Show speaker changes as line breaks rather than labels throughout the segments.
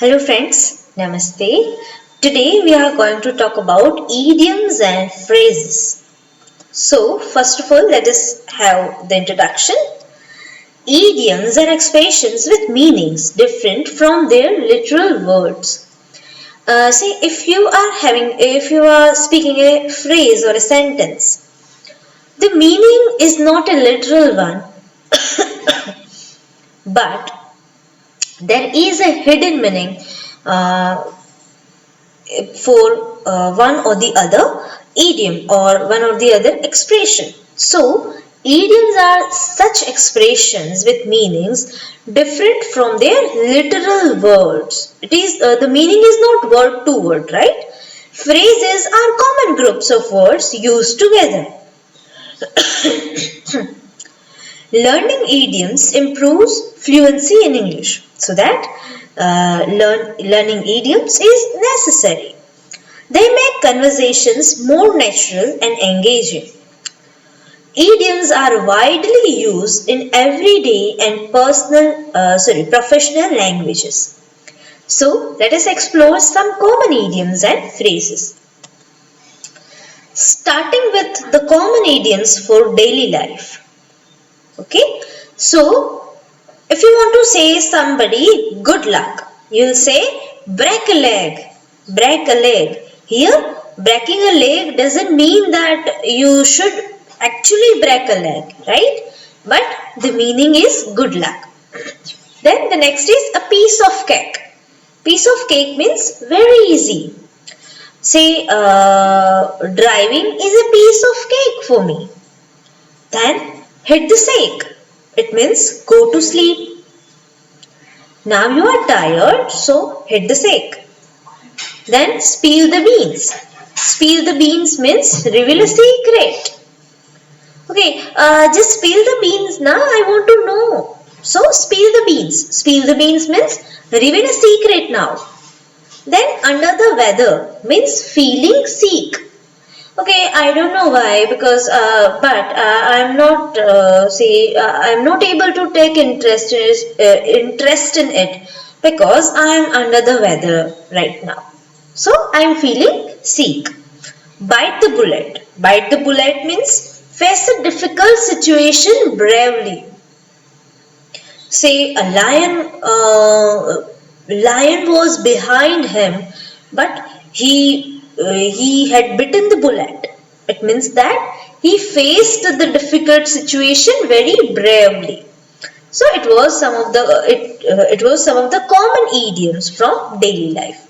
Hello friends, Namaste. Today we are going to talk about idioms and phrases. So, first of all, let us have the introduction. Idioms are expressions with meanings different from their literal words. Say, if you are speaking a phrase or a sentence, the meaning is not a literal one, but there is a hidden meaning uh, for one or the other idiom or one or the other expression. So, idioms are such expressions with meanings different from their literal words. It is the meaning is not word to word, right? Phrases are common groups of words used together. Learning idioms improves fluency in English. So that learning idioms is necessary. They make conversations more natural and engaging. Idioms are widely used in everyday and professional languages. So, let us explore some common idioms and phrases. Starting with the common idioms for daily life. Okay, so if you want to say somebody good luck, you'll say break a leg, break a leg. Here, breaking a leg doesn't mean that you should actually break a leg, right? But the meaning is good luck. Then the next is a piece of cake. Piece of cake means very easy. Say, driving is a piece of cake for me. Then hit the sake. It means go to sleep. Now you are tired, so hit the sake. Then spill the beans. Spill the beans means reveal a secret. Okay, just spill the beans now. I want to know. So spill the beans. Spill the beans means reveal a secret now. Then under the weather means feeling sick. Okay, I don't know why because I'm not I'm not able to take interest in it because I am under the weather right now. So I am feeling sick. Bite the bullet. Bite the bullet means face a difficult situation bravely. Say a lion was behind him, but he had bitten the bullet. It means that he faced the difficult situation very bravely. So it was some of the common idioms from daily life.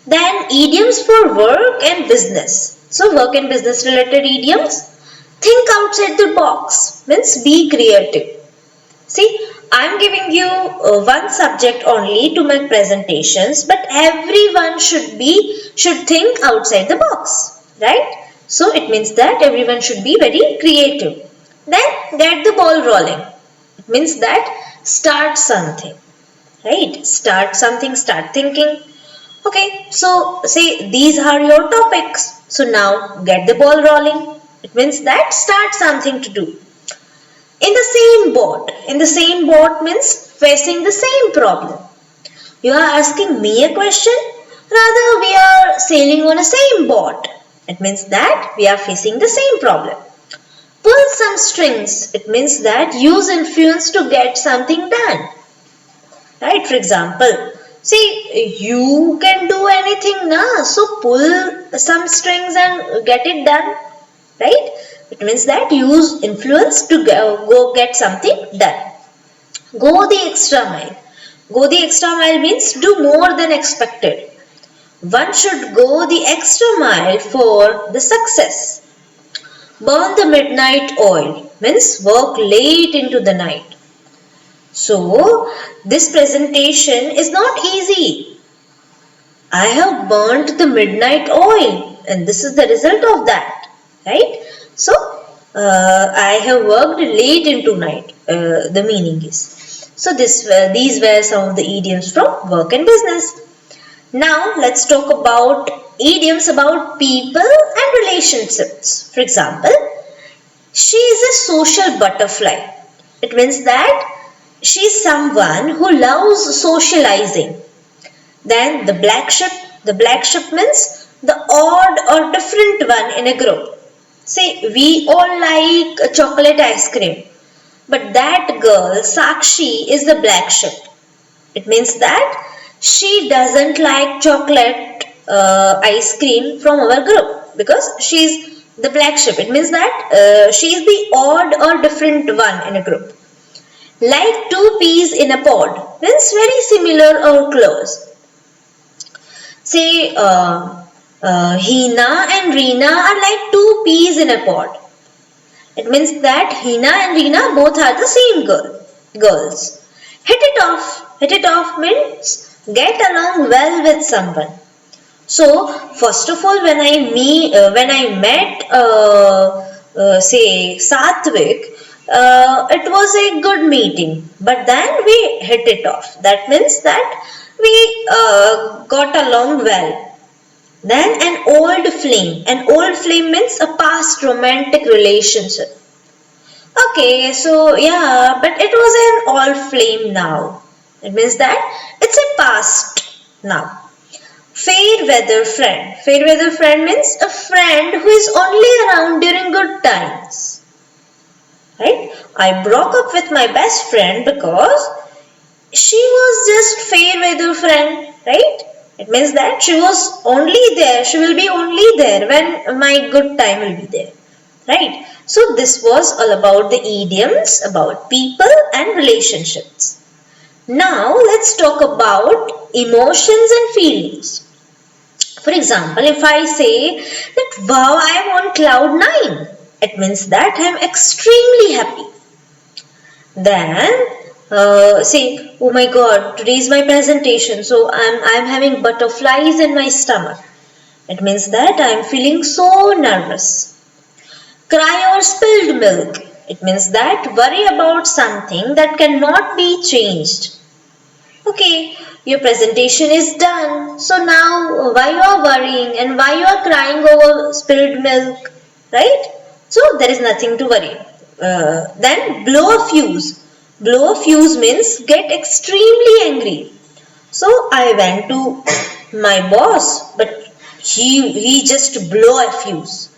Then idioms for work and business. So work and business related idioms. Think outside the box means be creative. See, I'm giving you one subject only to make presentations, but everyone should think outside the box, right? So it means that everyone should be very creative. Then get the ball rolling. It means that start something, right? Start something, start thinking. Okay, so say these are your topics. So now get the ball rolling. It means that start something to do. In the same boat. In the same boat means facing the same problem. You are asking me a question? Rather, we are sailing on a same boat. It means that we are facing the same problem. Pull some strings. It means that use influence to get something done. Right? For example, see, you can do anything now. So pull some strings and get it done. Right? It means that use influence to go get something done. Go the extra mile. Go the extra mile means do more than expected. One should go the extra mile for the success. Burn the midnight oil means work late into the night. So, this presentation is not easy. I have burnt the midnight oil and this is the result of that, right? So, I have worked late into night, the meaning is. So, these were some of the idioms from work and business. Now, let's talk about idioms about people and relationships. For example, she is a social butterfly. It means that she is someone who loves socializing. Then the black sheep. The black sheep means the odd or different one in a group. Say we all like chocolate ice cream, but that girl Sakshi is the black sheep. It means that she doesn't like chocolate ice cream from our group because she's the black sheep. It means that she is the odd or different one in a group. Like two peas in a pod means very similar or close. Say Hina and Reena are like two peas in a pod. It means that Hina and Reena both are the same girls. Hit it off. Hit it off means get along well with someone. So first of all, when I met say Satvik, it was a good meeting. But then we hit it off. That means that we got along well. Then an old flame. An old flame means a past romantic relationship. Okay, so yeah, but it was an old flame now. It means that it's a past now. Fair weather friend. Fair weather friend means a friend who is only around during good times. Right? I broke up with my best friend because she was just fair weather friend. Right? It means that she was only there. She will be only there when my good time will be there. Right? So this was all about the idioms, about people and relationships. Now let's talk about emotions and feelings. For example, if I say that wow, I am on cloud 9, it means that I am extremely happy. Then say, oh my god, today is my presentation, so I'm having butterflies in my stomach. It means that I am feeling so nervous. Cry or spilled milk. It means that worry about something that cannot be changed. Okay, your presentation is done. So now why you are worrying and why you are crying over spilled milk, right? So there is nothing to worry. Then blow a fuse. Blow a fuse means get extremely angry. So I went to my boss, but he just blow a fuse.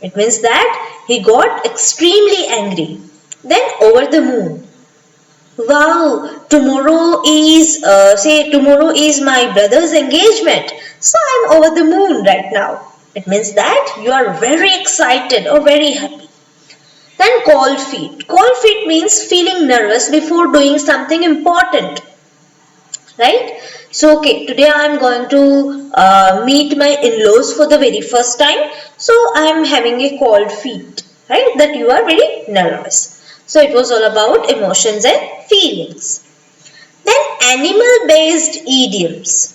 It means that he got extremely angry. Then over the moon. Wow, tomorrow is my brother's engagement. So I'm over the moon right now. It means that you are very excited or very happy. Then cold feet. Cold feet means feeling nervous before doing something important. Right? So okay, today I am going to meet my in-laws for the very first time. So I am having a cold feet. Right? That you are very nervous. So it was all about emotions and feelings. Then animal-based idioms.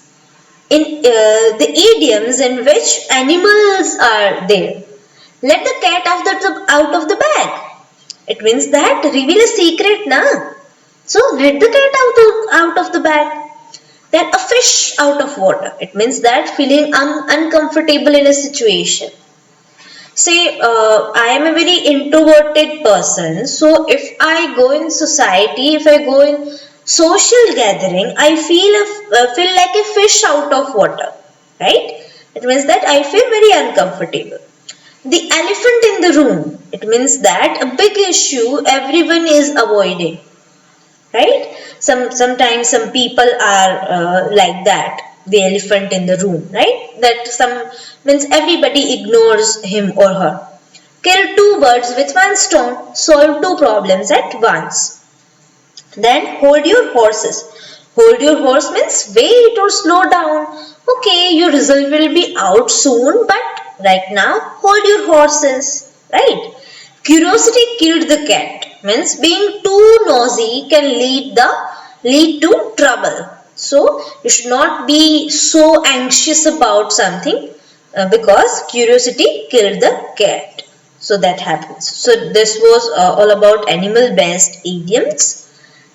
In the idioms in which animals are there. Let the cat out of the bag. It means that reveal a secret, na? So let the cat out of the bag. Then a fish out of water. It means that feeling uncomfortable in a situation. Say I am a very introverted person, so if I go in society, if I go in social gathering, I feel like a fish out of water, right? It means that I feel very uncomfortable. The elephant in the room, it means that a big issue everyone is avoiding, right? Sometimes some people are like that, the elephant in the room, right? That some means everybody ignores him or her. Kill two birds with one stone, solve two problems at once. Then hold your horses. Hold your horse means wait or slow down. Okay, your result will be out soon, but right now hold your horses, right? Curiosity killed the cat means being too nosy can lead to trouble. So you should not be so anxious about something because curiosity killed the cat. So that happens. So this was all about animal based idioms.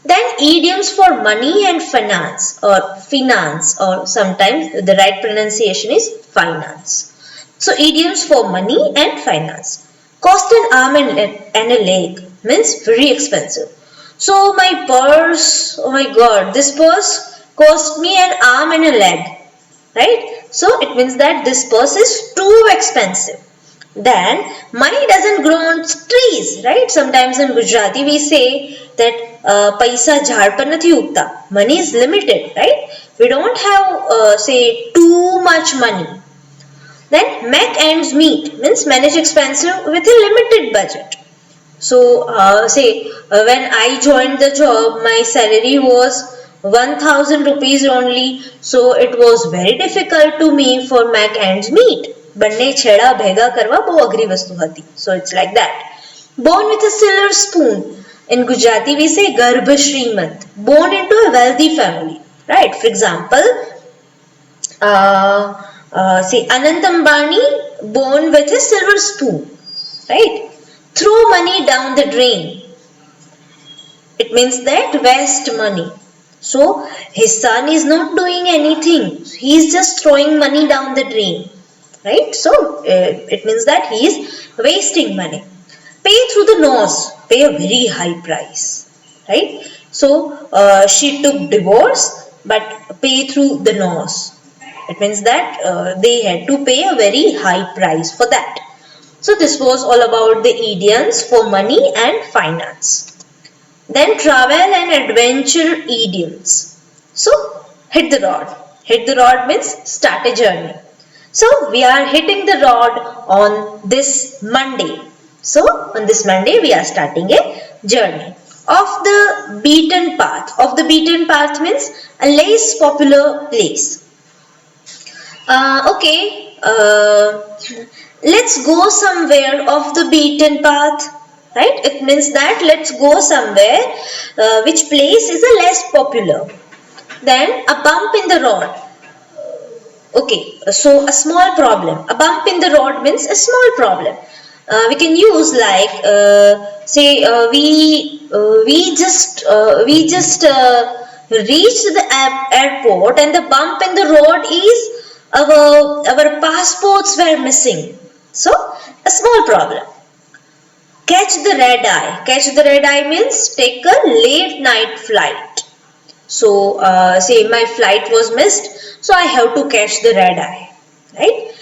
Then idioms for money and finance or sometimes the right pronunciation is finance. So idioms for money and finance. Cost an arm and a leg means very expensive. So my purse, oh my god, this purse cost me an arm and a leg, right? So it means that this purse is too expensive. Then money doesn't grow on trees, right? Sometimes in Gujarati we say that paisa jhaad par nathi ugta. Money is limited, right? We don't have say too much money. Then make ends meet means manage expenses with a limited budget. So say when I joined the job, my salary was 1000 rupees only. So it was very difficult to me for make ends meet. બંને છેડા ભેગા કરવા બહુ અઘરી વસ્તુ હતી. So it's like that. Born with a silver spoon. In Gujarati we say ગર્ભ શ્રીમંત. Born into a wealthy family. Right? For example, say Anant Ambani born with a silver spoon. Right? Throw money down the drain. It means that waste money. So his son is not doing anything. He is just throwing money down the drain. Right? So it means that he is wasting money. Pay through the nose. Pay a very high price. Right? So she took divorce but pay through the nose. It means that they had to pay a very high price for that. So this was all about the idioms for money and finance. Then travel and adventure idioms. So hit the road. Hit the road means start a journey. So we are hitting the road on this Monday. So on this Monday we are starting a journey. Off the beaten path. Off the beaten path means a less popular place. Okay. Let's go somewhere off the beaten path, right? It means that let's go somewhere which place is a less popular. Then a bump in the road. Okay, so a small problem. A bump in the road means a small problem. We can use like say we just reached the airport and the bump in the road is our passports were missing. So a small problem. Catch the red eye. Catch the red eye means take a late night flight. So say my flight was missed, so I have to catch the red eye. Right?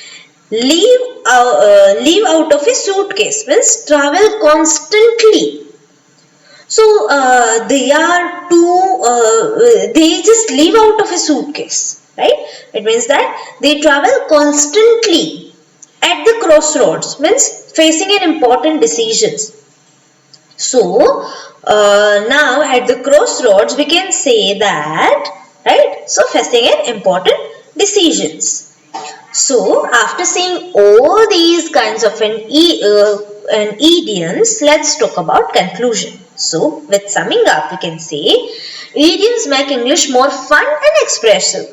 Leave out of a suitcase means travel constantly. So they just leave out of a suitcase. Right? It means that they travel constantly. At the crossroads means facing an important decisions. So now at the crossroads we can say that, right? So facing an important decisions. So after seeing all these kinds of an idioms, let's talk about conclusion. So with summing up we can say idioms make English more fun and expressive.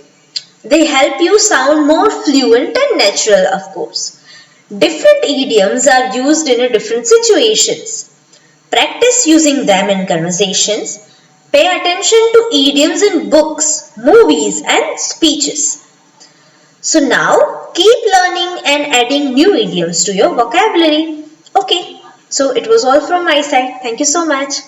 They help you sound more fluent and natural, of course. Different idioms are used in different situations. Practice using them in conversations. Pay attention to idioms in books, movies and speeches. So now keep learning and adding new idioms to your vocabulary. Okay, so it was all from my side. Thank you so much.